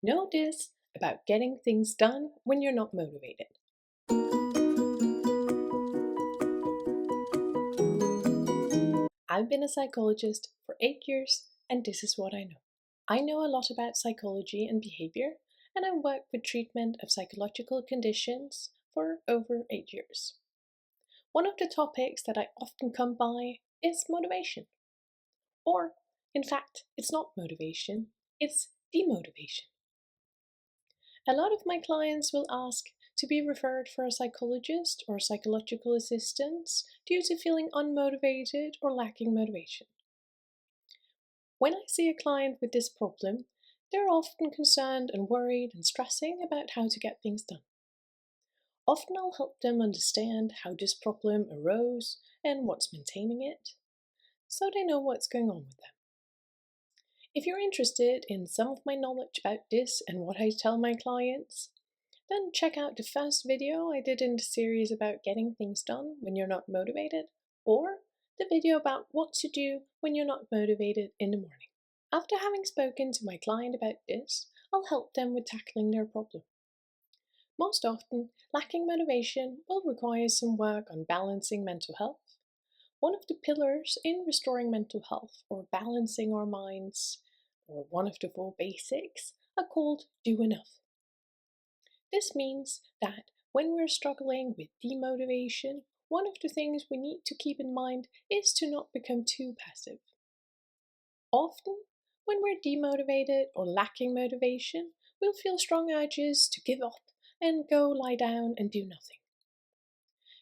Know this about getting things done when you're not motivated. I've been a psychologist for 8 years, and this is what I know. I know a lot about psychology and behavior, and I work with treatment of psychological conditions for over 8 years. One of the topics that I often come by is motivation. Or, in fact, it's not motivation, it's demotivation. A lot of my clients will ask to be referred for a psychologist or psychological assistance due to feeling unmotivated or lacking motivation. When I see a client with this problem, they're often concerned and worried and stressing about how to get things done. Often I'll help them understand how this problem arose and what's maintaining it, so they know what's going on with them. If you're interested in some of my knowledge about this and what I tell my clients, then check out the first video I did in the series about getting things done when you're not motivated, or the video about what to do when you're not motivated in the morning. After having spoken to my client about this, I'll help them with tackling their problem. Most often, lacking motivation will require some work on balancing mental health. One of the pillars in restoring mental health or balancing our minds, or one of the 4 basics, are called do enough. This means that when we're struggling with demotivation, one of the things we need to keep in mind is to not become too passive. Often, when we're demotivated or lacking motivation, we'll feel strong urges to give up and go lie down and do nothing.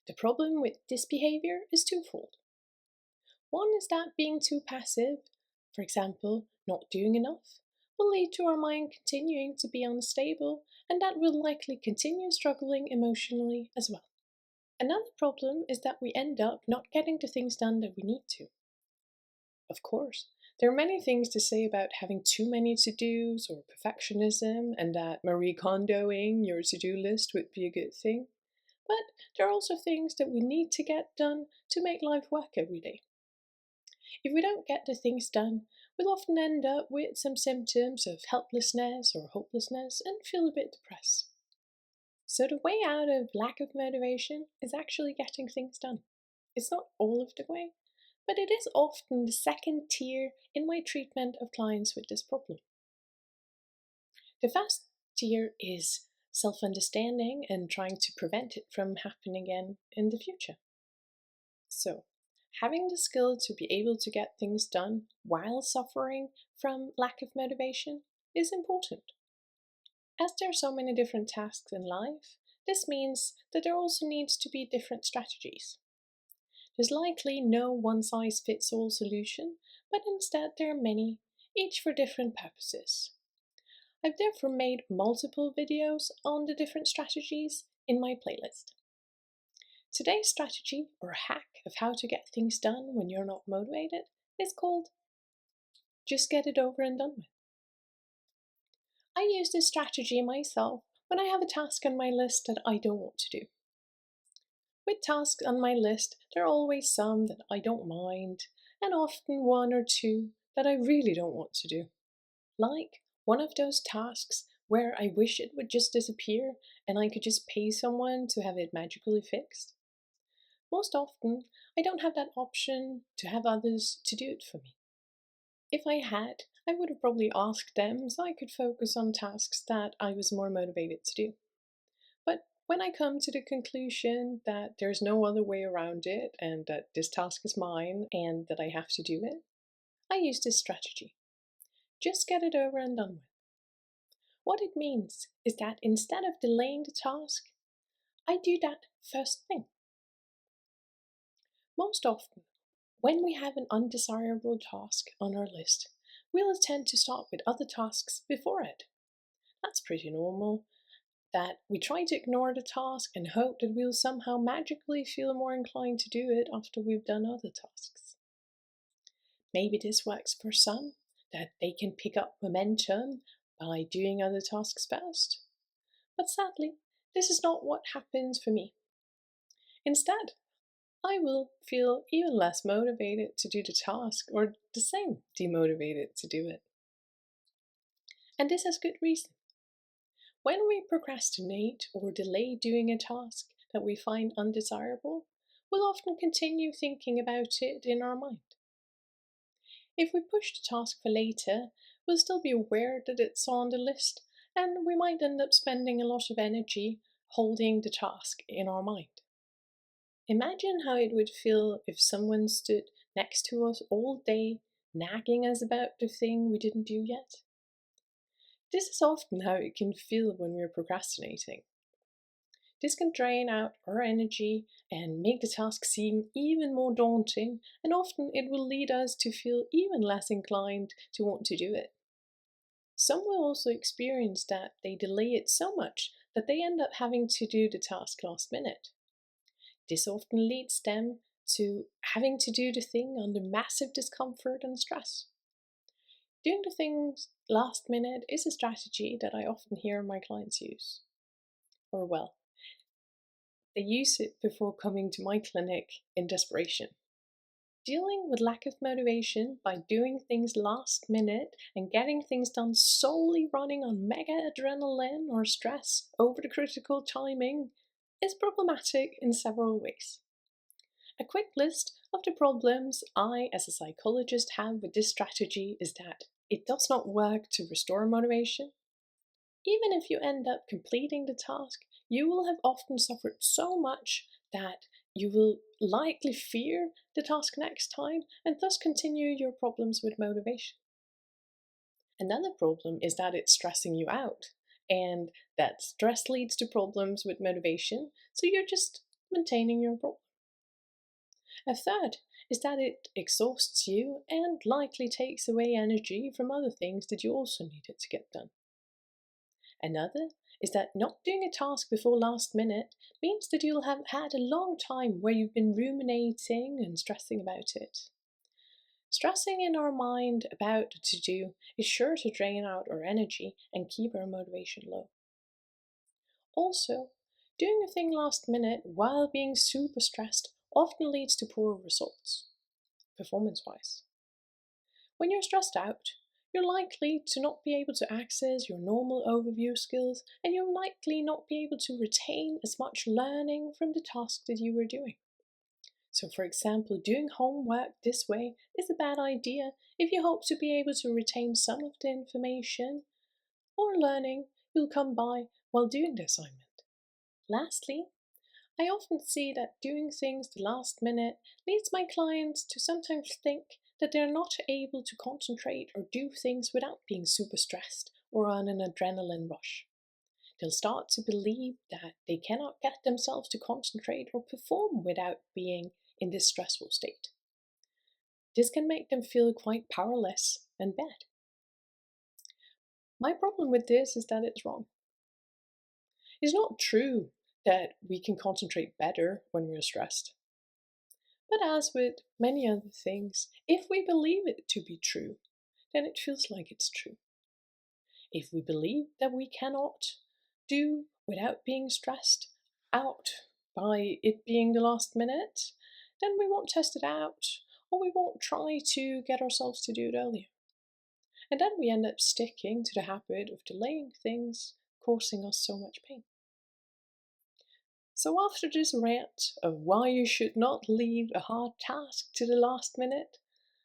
The problem with this behavior is twofold. One is that being too passive, for example, not doing enough, will lead to our mind continuing to be unstable, and that will likely continue struggling emotionally as well. Another problem is that we end up not getting the things done that we need to. Of course, there are many things to say about having too many to-dos or perfectionism, and that Marie Kondoing your to-do list would be a good thing. But there are also things that we need to get done to make life work every day. If we don't get the things done, we'll often end up with some symptoms of helplessness or hopelessness and feel a bit depressed. So the way out of lack of motivation is actually getting things done. It's not all of the way, but it is often the second tier in my treatment of clients with this problem. The first tier is self-understanding and trying to prevent it from happening again in the future. So, having the skill to be able to get things done while suffering from lack of motivation is important. As there are so many different tasks in life, this means that there also needs to be different strategies. There's likely no one-size-fits-all solution, but instead there are many, each for different purposes. I've therefore made multiple videos on the different strategies in my playlist. Today's strategy or hack of how to get things done when you're not motivated is called just get it over and done with. I use this strategy myself when I have a task on my list that I don't want to do. With tasks on my list, there are always some that I don't mind, and often 1 or 2 that I really don't want to do. Like one of those tasks where I wish it would just disappear and I could just pay someone to have it magically fixed. Most often, I don't have that option to have others to do it for me. If I had, I would have probably asked them so I could focus on tasks that I was more motivated to do. But when I come to the conclusion that there's no other way around it and that this task is mine and that I have to do it, I use this strategy. Just get it over and done with. What it means is that instead of delaying the task, I do that first thing. Most often, when we have an undesirable task on our list, we'll tend to start with other tasks before it. That's pretty normal, that we try to ignore the task and hope that we'll somehow magically feel more inclined to do it after we've done other tasks. Maybe this works for some, that they can pick up momentum by doing other tasks first. But sadly, this is not what happens for me. Instead, I will feel even less motivated to do the task or the same demotivated to do it. And this has good reason. When we procrastinate or delay doing a task that we find undesirable, we'll often continue thinking about it in our mind. If we push the task for later, we'll still be aware that it's on the list, and we might end up spending a lot of energy holding the task in our mind. Imagine how it would feel if someone stood next to us all day, nagging us about the thing we didn't do yet. This is often how it can feel when we're procrastinating. This can drain out our energy and make the task seem even more daunting, and often it will lead us to feel even less inclined to want to do it. Some will also experience that they delay it so much that they end up having to do the task last minute. This often leads them to having to do the thing under massive discomfort and stress. Doing the things last minute is a strategy that I often hear my clients use. Or, well, they use it before coming to my clinic in desperation. Dealing with lack of motivation by doing things last minute and getting things done solely running on mega adrenaline or stress over the critical timing is problematic in several ways. A quick list of the problems I, as a psychologist, have with this strategy is that it does not work to restore motivation. Even if you end up completing the task, you will have often suffered so much that you will likely fear the task next time and thus continue your problems with motivation. Another problem is that it's stressing you out, and that stress leads to problems with motivation, so you're just maintaining your problem. A third is that it exhausts you and likely takes away energy from other things that you also needed to get done. Another is that not doing a task before last minute means that you'll have had a long time where you've been ruminating and stressing about it. Stressing in our mind about the to-do is sure to drain out our energy and keep our motivation low. Also, doing a thing last minute while being super stressed often leads to poor results, performance-wise. When you're stressed out, you're likely to not be able to access your normal overview skills, and you're likely not be able to retain as much learning from the task that you were doing. So, for example, doing homework this way is a bad idea if you hope to be able to retain some of the information or learning you'll come by while doing the assignment. Lastly, I often see that doing things the last minute leads my clients to sometimes think that they're not able to concentrate or do things without being super stressed or on an adrenaline rush. They'll start to believe that they cannot get themselves to concentrate or perform without being in this stressful state. This can make them feel quite powerless and bad. My problem with this is that it's wrong. It's not true that we can concentrate better when we're stressed. But as with many other things, if we believe it to be true, then it feels like it's true. If we believe that we cannot do without being stressed out by it being the last minute, then we won't test it out, or we won't try to get ourselves to do it earlier. And then we end up sticking to the habit of delaying things, causing us so much pain. So after this rant of why you should not leave a hard task to the last minute,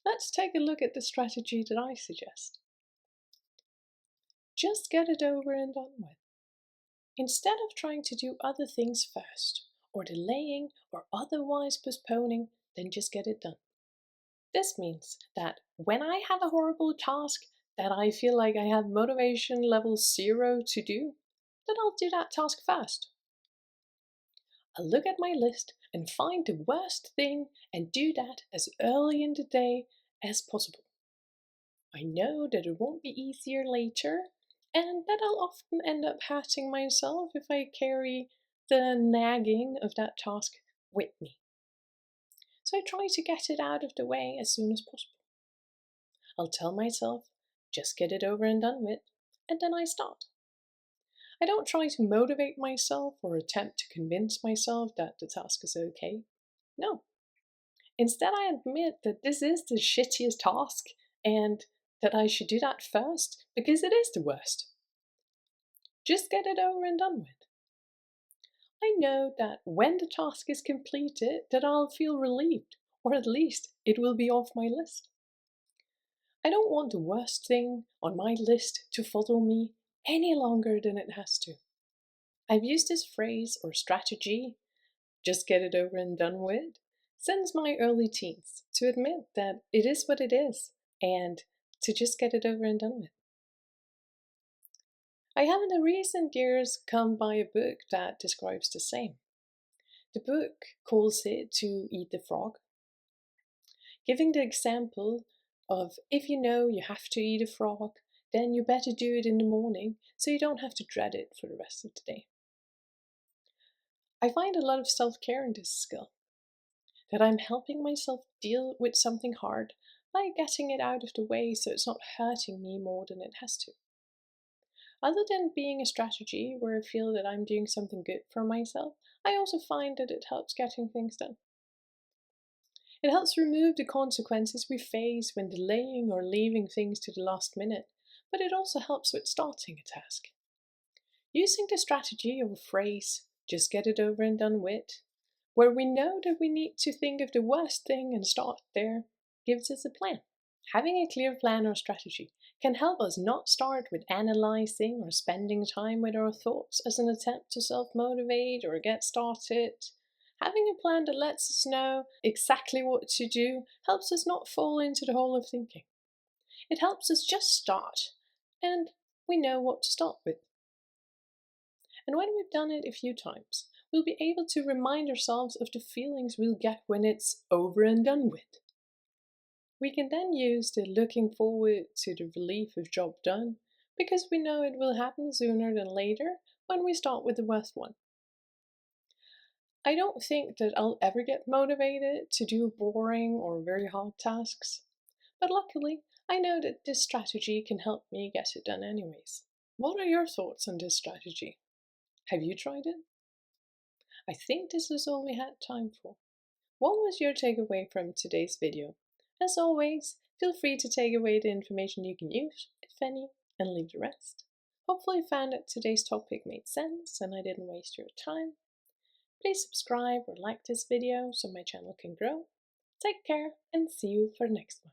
let's take a look at the strategy that I suggest. Just get it over and done with. Instead of trying to do other things first, or delaying or otherwise postponing, then just get it done. This means that when I have a horrible task that I feel like I have motivation level 0 to do, then I'll do that task first. I'll look at my list and find the worst thing and do that as early in the day as possible. I know that it won't be easier later, and that I'll often end up hurting myself if I carry the nagging of that task with me. So I try to get it out of the way as soon as possible. I'll tell myself, just get it over and done with, and then I start. I don't try to motivate myself or attempt to convince myself that the task is okay. No. Instead, I admit that this is the shittiest task and that I should do that first because it is the worst. Just get it over and done with. I know that when the task is completed, that I'll feel relieved, or at least it will be off my list. I don't want the worst thing on my list to follow me any longer than it has to. I've used this phrase or strategy, just get it over and done with, since my early teens, to admit that it is what it is and to just get it over and done with. I have in the recent years come by a book that describes the same. The book calls it To Eat the Frog, giving the example of if you know you have to eat a frog, then you better do it in the morning so you don't have to dread it for the rest of the day. I find a lot of self-care in this skill, that I'm helping myself deal with something hard by getting it out of the way so it's not hurting me more than it has to. Other than being a strategy where I feel that I'm doing something good for myself, I also find that it helps getting things done. It helps remove the consequences we face when delaying or leaving things to the last minute, but it also helps with starting a task. Using the strategy of a phrase, just get it over and done with, where we know that we need to think of the worst thing and start there, gives us a plan. Having a clear plan or strategy can help us not start with analyzing or spending time with our thoughts as an attempt to self-motivate or get started. Having a plan that lets us know exactly what to do helps us not fall into the hole of thinking. It helps us just start, and we know what to start with. And when we've done it a few times, we'll be able to remind ourselves of the feelings we'll get when it's over and done with. We can then use the looking forward to the relief of job done, because we know it will happen sooner than later when we start with the worst one. I don't think that I'll ever get motivated to do boring or very hard tasks, but luckily I know that this strategy can help me get it done anyways. What are your thoughts on this strategy? Have you tried it? I think this is all we had time for. What was your takeaway from today's video? As always, feel free to take away the information you can use, if any, and leave the rest. Hopefully you found that today's topic made sense and I didn't waste your time. Please subscribe or like this video so my channel can grow. Take care and see you for the next one.